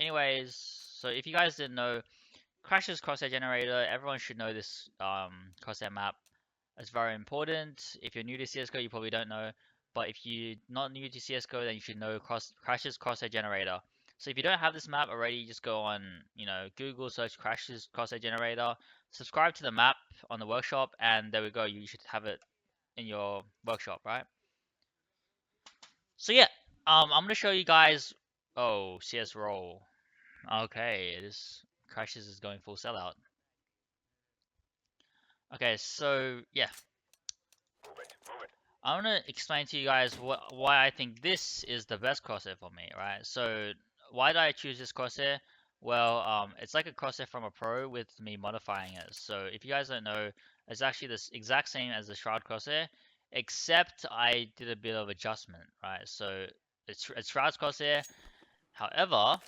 anyways, so if you guys didn't know, Crash's crosshair generator, everyone should know this crosshair map. It's very important. If you're new to CS:GO, you probably don't know, but if you're not new to CS:GO, then you should know Crash's crosshair generator. So if you don't have this map already, just go on, Google search Crash's crosshair generator, subscribe to the map on the workshop, and there we go. You should have it in your workshop, right? So yeah, I'm gonna show you guys. Oh, CS roll. Okay, this Crashes is going full sellout. Okay, so yeah, I want to explain to you guys why I think this is the best crosshair for me, right? So why did I choose this crosshair? Well, it's like a crosshair from a pro with me modifying it. So if you guys don't know, it's actually this exact same as the Shroud crosshair, except I did a bit of adjustment, right? So it's Shroud's crosshair. However,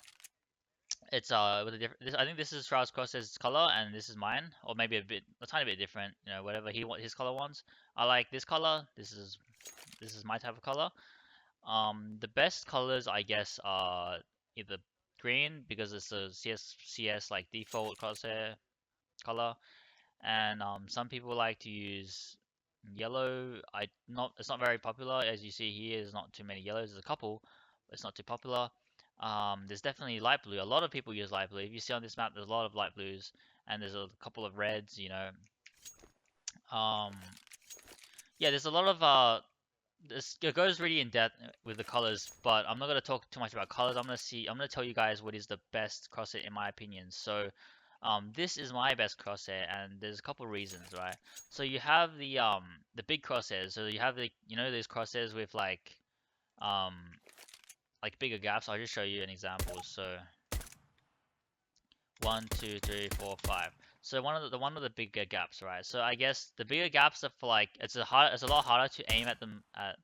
it's with a different. I think this is Shroud's crosshair's color, and this is mine, or maybe a tiny bit different. Whatever his color wants. I like this color. This is my type of color. The best colors, I guess, are either green because it's a CS like default crosshair color, and some people like to use yellow. It's not very popular, as you see here. There's not too many yellows. There's a couple, but it's not too popular. There's definitely light blue. A lot of people use light blue. If you see on this map, there's a lot of light blues, and there's a couple of reds. Um, yeah, there's a lot of it goes really in depth with the colors, but I'm not gonna talk too much about colors. I'm gonna tell you guys what is the best crosshair in my opinion. So, this is my best crosshair, and there's a couple of reasons, right? So you have the big crosshairs. So you have these crosshairs with um bigger gaps. I'll just show you an example. So 1, 2, 3, 4, 5. So one of the bigger gaps, right? So I guess the bigger gaps are for it's a lot harder to aim at them at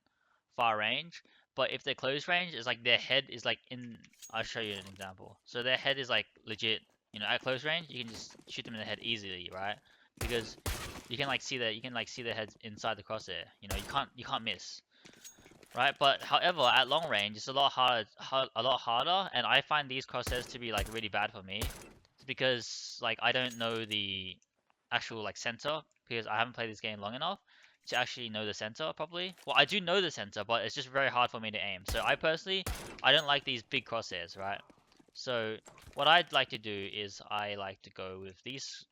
far range, but if they're close range, it's like their head is like in. I'll show you an example. So their head is like legit. At close range, you can just shoot them in the head easily, right? Because you can see their heads inside the crosshair. You can't miss, right? But however, at long range, it's a lot harder, and I find these crosshairs to be like really bad for me, because like I don't know the actual center, because I haven't played this game long enough to actually know the center properly. Well, I do know the center, but it's just very hard for me to aim. So I don't like these big crosshairs, right? So what I'd like to do is I like to go with these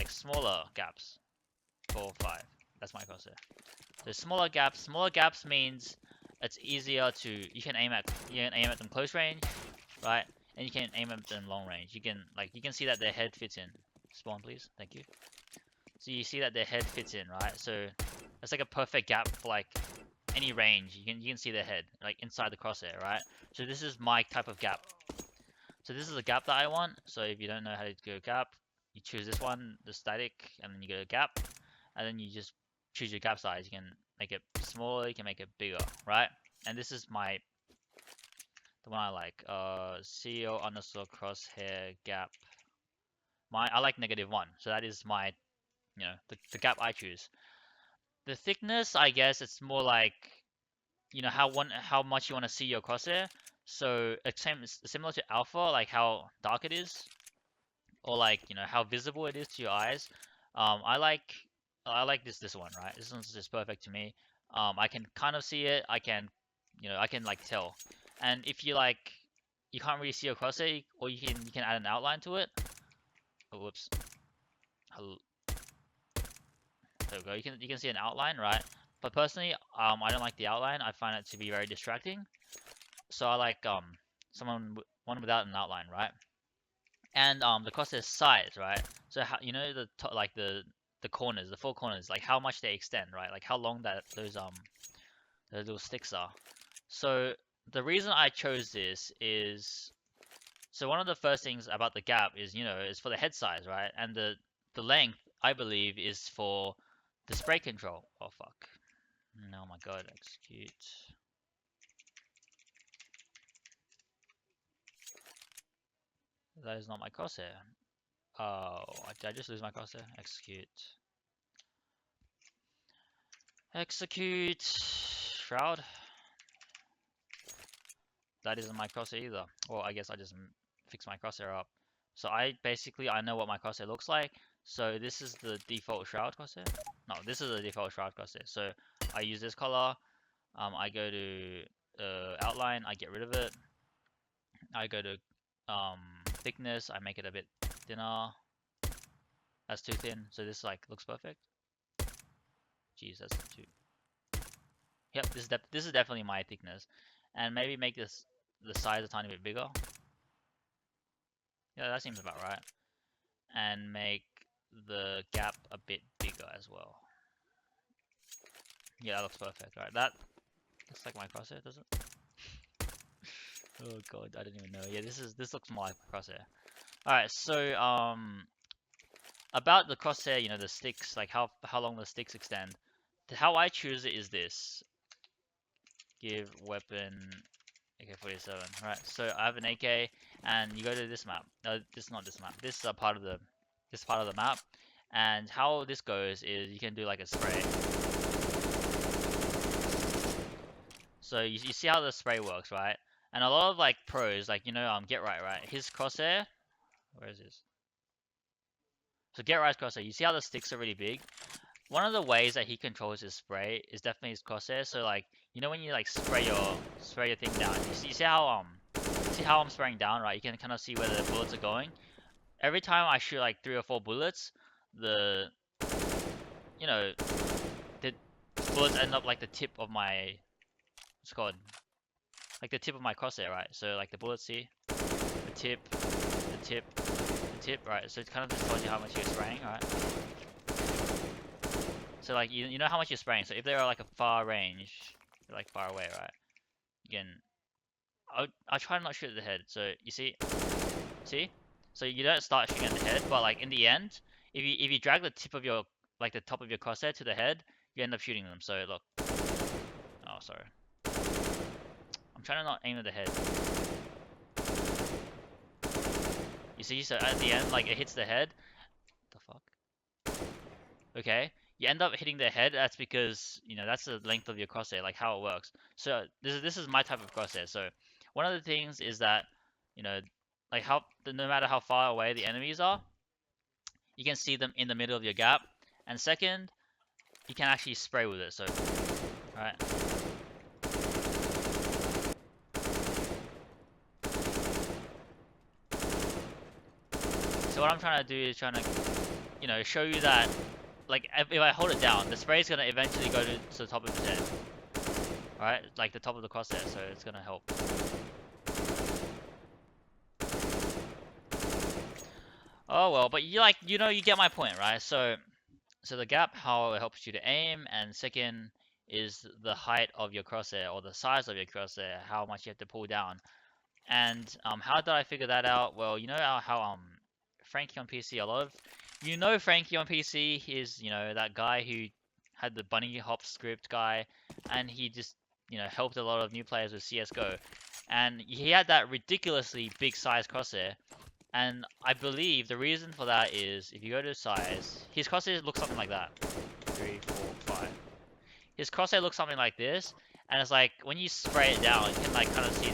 smaller gaps, 4, 5. That's my crosshair. So smaller gaps. Smaller gaps means it's easier to you can aim at them close range, right? And you can aim at them long range. You can see that their head fits in. Spawn, please. Thank you. So you see that their head fits in, right? So it's like a perfect gap for any range. You can see their head inside the crosshair, right? So this is my type of gap. So this is a gap that I want. So if you don't know how to go gap, you choose this one, the static, and then you go gap, and then you just choose your gap size. You can make it smaller, you can make it bigger, right? And this is the one I like. CO underscore crosshair gap. I like -1, so that is my the gap I choose. The thickness, I guess it's more how much you want to see your crosshair. So it's similar to alpha, like how dark it is, or how visible it is to your eyes. I like this one, right? This one's just perfect to me. I can kind of see it. I can tell. And if you can't really see your crosshair, or you can add an outline to it. Oh, whoops. There we go. You can see an outline, right? But personally, I don't like the outline. I find it to be very distracting. So I like one without an outline, right? And the crosshair size, right? So how the corners, the 4 corners, how much they extend, right? Like how long those little sticks are. So the reason I chose this is, so one of the first things about the gap is for the head size, right? And the length, I believe, is for the spray control. Oh fuck. Oh my god, execute. That is not my crosshair. Oh, did I just lose my crosshair? Execute. Execute. Shroud. That isn't my crosshair either. Well, I guess I just fix my crosshair up. So I know what my crosshair looks like. So this is the default shroud crosshair. No, this is the default shroud crosshair. So I use this color. I go to outline. I get rid of it. I go to thickness. I make it a bit thinner. That's too thin. So this like looks perfect. Jeez, that's too. Yep, this is definitely my thickness, and maybe make this the size a tiny bit bigger. Yeah, that seems about right. And make the gap a bit bigger as well. Yeah, that looks perfect. Right, that looks like my crosshair, does it? Oh god, I didn't even know. Yeah, this looks more like my crosshair. All right, so about the crosshair, you know, the sticks, like how long the sticks extend. How I choose it is this: give weapon AK-47. Right, so I have an AK, and you go to this map. No, this is not this map. This is a part of the map. And how this goes is you can do like a spray. So you see how the spray works, right? And a lot of like pros, like you know, Get Right, his crosshair. Where is this? So Get Right's crosshair. You see how the sticks are really big? One of the ways that he controls his spray is definitely his crosshair. So like, you know when you like spray your thing down, you see how I'm spraying down, right? You can kind of see where the bullets are going. Every time I shoot like 3 or 4 bullets, the you know the bullets end up like the tip of my what's it called, like the tip of my crosshair, right? So like the bullets, see the tip, the tip, the tip, right? So it kind of just tells you how much you're spraying, right? So like you know how much you're spraying. So if they are like a far range, like far away, right? You can I'll try not to shoot at the head. So you see, so you don't start shooting at the head, but like in the end, if you drag the tip of your like the top of your crosshair to the head, you end up shooting them. So look, oh sorry, I'm trying to not aim at the head. You see, so at the end, like it hits the head. What the fuck? Okay, you end up hitting the head. That's because you know that's the length of your crosshair, like how it works. So this is my type of crosshair. So one of the things is that you know like how no matter how far away the enemies are, you can see them in the middle of your gap. And second, you can actually spray with it. So, right. So what I'm trying to do is you know, show you that, like, if I hold it down, the spray is gonna eventually go to the top of his head. Right, like the top of the crosshair. So it's gonna help. Oh well, but you know, you get my point, right? So the gap, how it helps you to aim, and second is the height of your crosshair or the size of your crosshair, how much you have to pull down. And how did I figure that out? Well, you know how Frankie on PC, Frankie on PC is that guy who had the bunny hop script guy, and he just helped a lot of new players with CS:GO, and he had that ridiculously big size crosshair. And I believe the reason for that is if you go to size, his crosshair looks something like that. 3, 4, 5. His crosshair looks something like this, and it's like when you spray it down, you can like kind of see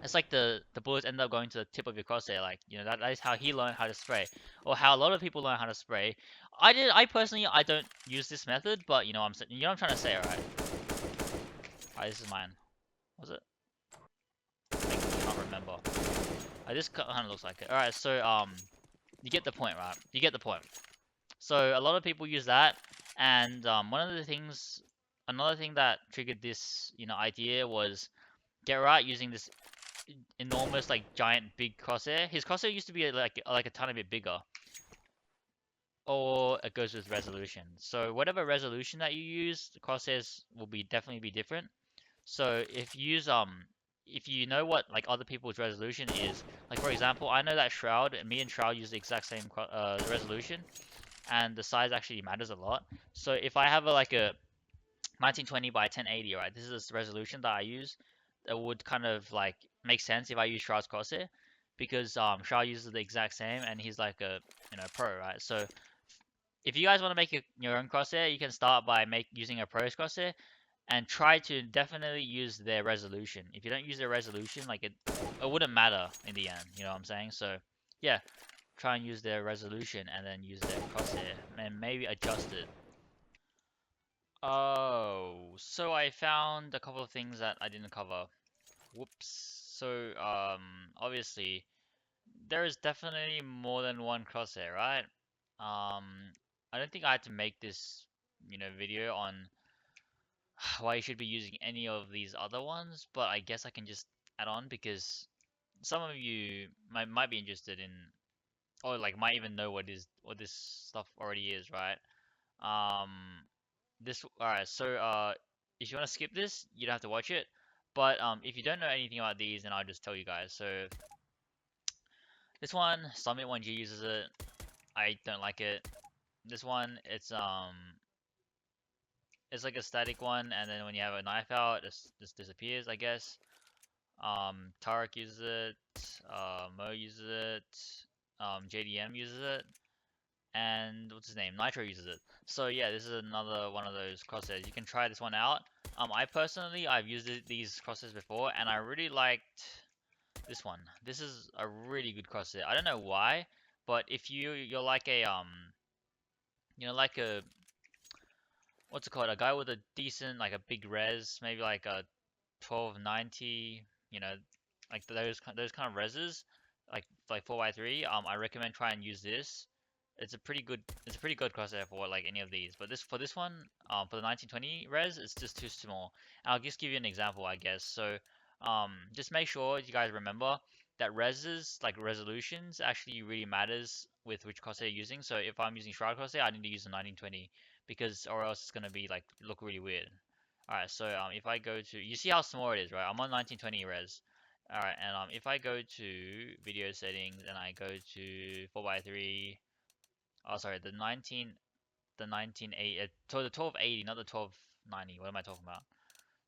it's like the bullets end up going to the tip of your crosshair. Like that is how he learned how to spray, or how a lot of people learn how to spray. I personally don't use this method, but what I'm trying to say, right? Alright, this is mine. Was it? I can't remember. This kind of looks like it. Alright, so you get the point, right? You get the point. So a lot of people use that, and another thing that triggered this idea was Get Right using this enormous like giant big crosshair. His crosshair used to be like a tiny bit bigger, or it goes with resolution. So whatever resolution that you use, the crosshairs will definitely be different. So if you know what like other people's resolution is, like for example, I know that Shroud and me and Shroud use the exact same resolution, and the size actually matters a lot. So if I have like a 1920 by 1080, right? This is the resolution that I use. That would kind of like make sense if I use Shroud's crosshair, because Shroud uses the exact same, and he's like a pro, right? So if you guys want to make your own crosshair, you can start by using a pro's crosshair. and try to definitely use their resolution. If you don't use their resolution, like it wouldn't matter in the end. You know what I'm saying? So yeah, try and use their resolution and then use their crosshair and maybe adjust it. Oh, so I found a couple of things that I didn't cover. Whoops. So obviously there is definitely more than one crosshair, right? Um, I don't think I had to make this, video on why you should be using any of these other ones, but I guess I can just add on because some of you might be interested in, or like might even know what this stuff already is, right? Um, alright, so if you want to skip this, you don't have to watch it. But if you don't know anything about these, then I'll just tell you guys. So this one, Summit 1G uses it. I don't like it. This one, it's like a static one, and then when you have a knife out, this disappears, I guess. Tarek uses it, Mo uses it, JDM uses it, and what's his name? Nitro uses it. So yeah, this is another one of those crosshairs. You can try this one out. I've used these crosshairs before, and I really liked this one. This is a really good crosshair. I don't know why, but if you're like a like a what's it called? A guy with a decent, like a big res, maybe like a 1290, like those kind of reses, like 4x3. I recommend try and use this. It's a pretty good crosshair for like any of these. But for this one, for the 1920 res, it's just too small. And I'll just give you an example, I guess. So, just make sure you guys remember that reses, like resolutions, actually really matters with which crosshair you're using. So if I'm using Shroud crosshair, I need to use the 1920 because or else it's gonna be like look really weird. Alright, so if I go to, you see how small it is, right? I'm on 1920 res. Alright, and if I go to video settings and I go to 4x3, oh sorry, the 1980, so the 1280, not the 1290. What am I talking about?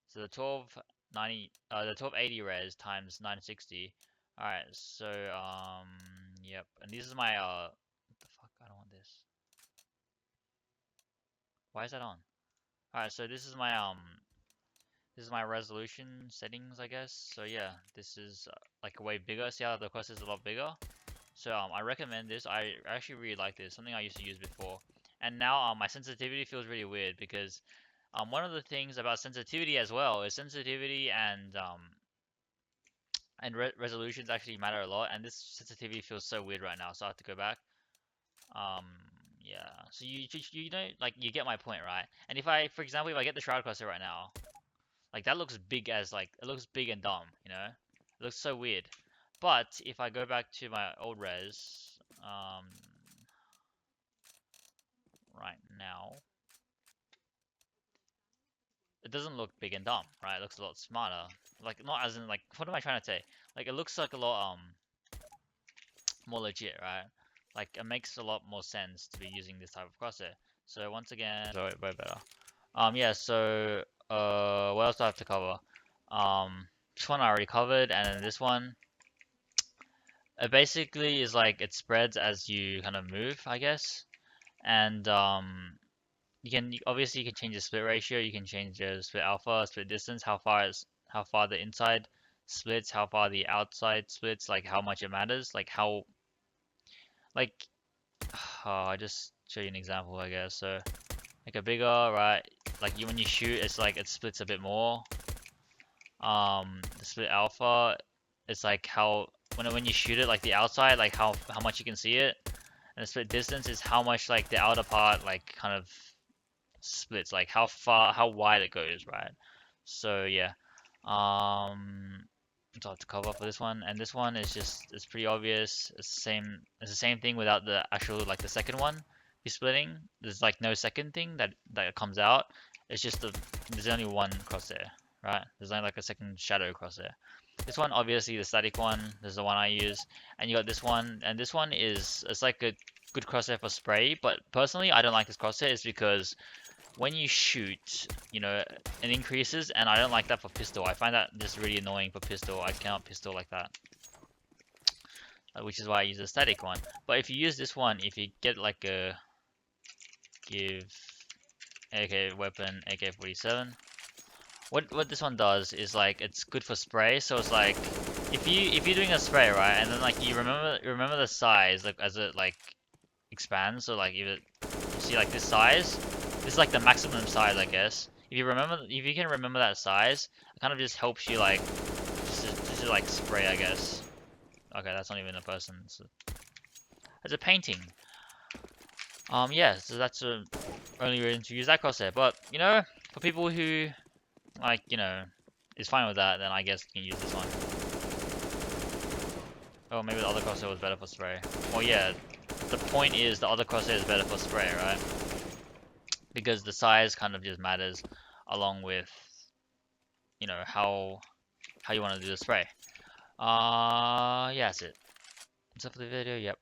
So the 1290, the 1280 res times 960. Alright, so yep, and this is my what the fuck? I don't want this. Why is that on? Alright, so this is my resolution settings, I guess. So yeah, this is like way bigger. See how the quest is a lot bigger? So I recommend this. I actually really like this. Something I used to use before. And now my sensitivity feels really weird because one of the things about sensitivity as well is sensitivity and resolutions actually matter a lot. And this sensitivity feels so weird right now. So I have to go back. Um, yeah. So you know, like you get my point, right? And if I, for example, if I get the shroud cluster right now, like that looks big as like it looks big and dumb, It looks so weird. But if I go back to my old res, right now, it doesn't look big and dumb, right? It looks a lot smarter. Like not as in like what am I trying to say? Like it looks like a lot more legit, right? Like it makes a lot more sense to be using this type of crosshair. So once again, so way better. Yeah. So what else do I have to cover? This one I already covered, and then this one. It basically is like it spreads as you kind of move, I guess. And obviously you can change the split ratio, you can change the split alpha, split distance, how far the inside splits, how far the outside splits, like how much it matters, like how like I just show you an example, I guess. So like a bigger, right? Like when you shoot, it's like it splits a bit more. The split alpha, it's like how when you shoot it, like the outside, like how much you can see it. And the split distance is how much like the outer part like kind of splits, like how wide it goes, right? So yeah, so I have to cover for this one, and this one is it's pretty obvious. It's the same thing without the actual like the second one be splitting. There's like no second thing that comes out. It's just there's only one crosshair, right? There's only like a second shadow crosshair. This one, obviously, the static one, this is the one I use. And you got this one, and this one it's like a good crosshair for spray, but personally, I don't like this crosshair is because when you shoot, it increases, and I don't like that for pistol. I find that just really annoying for pistol. I cannot pistol like that, which is why I use the static one. But if you use this one, if you get like give AK weapon AK-47, what this one does is like it's good for spray. So it's like if you're doing a spray, right, and then like you remember the size like as it like expands. So like you see like this size, this is like the maximum size, I guess. If you can remember that size, it kind of just helps you like just to like spray, I guess. Okay, that's not even a person. It's a painting. Yeah, so that's the only reason to use that crosshair. But you know, for people who like, you know, is fine with that, then I guess you can use this one. Oh, maybe the other crosshair was better for spray. Well, yeah, the point is the other crosshair is better for spray, right? Because the size kind of just matters along with, you know, how you want to do the spray. Yeah, that's it. That's it for the video. Yep.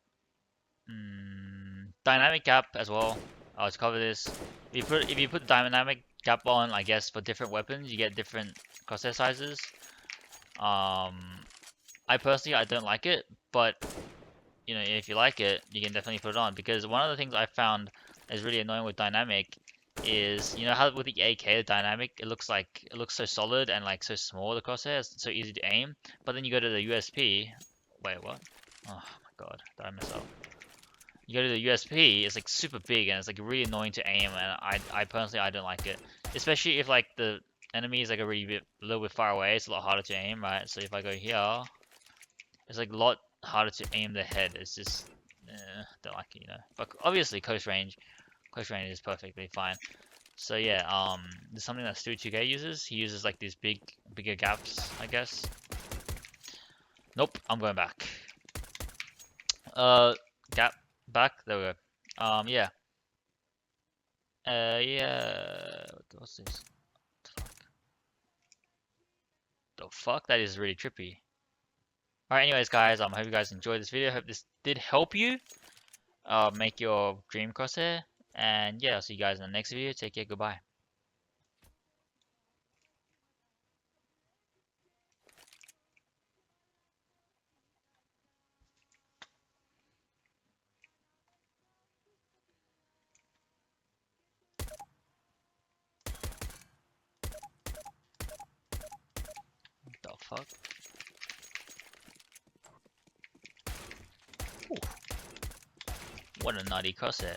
Dynamic gap as well. Let's cover this. If you put dynamic gap on, I guess for different weapons, you get different crosshair sizes. I personally I don't like it, but you know if you like it, you can definitely put it on because one of the things I found is really annoying with dynamic is you know how with the AK the dynamic it looks so solid and like so small the crosshair it's so easy to aim, but then you go to the USP. Wait, what? Oh my god, did I mess up? You go to the USP, it's like super big and it's like really annoying to aim, and I personally I don't like it, especially if like the enemy is like a little bit far away. It's a lot harder to aim, right? So if I go here, it's like a lot harder to aim the head. It's just don't like it, you know. But obviously close range is perfectly fine. So yeah, there's something that Stu2K uses. He uses like these bigger gaps, I guess. Nope, I'm going back. Gap back. There we go. Yeah. Yeah. What's this? The fuck? That is really trippy. Alright, anyways, guys, I hope you guys enjoyed this video. Hope this did help you make your dream crosshair. And yeah, I'll see you guys in the next video. Take care. Goodbye. The fuck? Ooh. What a naughty crosshair.